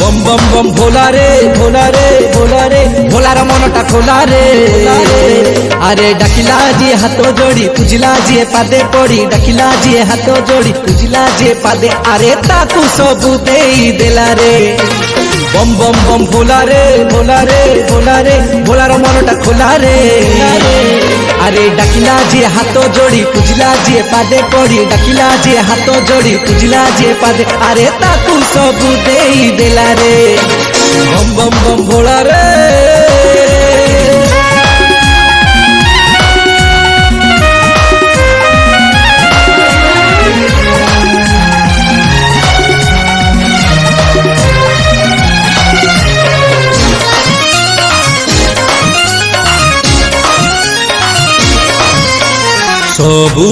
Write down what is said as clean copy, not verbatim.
बम बम बम भोला रे भोला रे भोला रे भोलार मनटा खोला रे। अरे डाकिला जी हाथ जोड़ी पूजिला जी पादे पड़ी डाकिला जी हाथ जोड़ी पूजिला जी पादे अरे ताकू सबू देई देला रे। बम बम बम भोला रे भोला रे भोला रे भोलार मनटा खोला रे। अरे डाकिला जी हाथ जोड़ी पूजिला जी पादे पड़ी डाकिला जी हाथ जोड़ी पूजिला जी पादे अरे ताकू सबू देई देला रे। बम बम बम भोला रे। सबू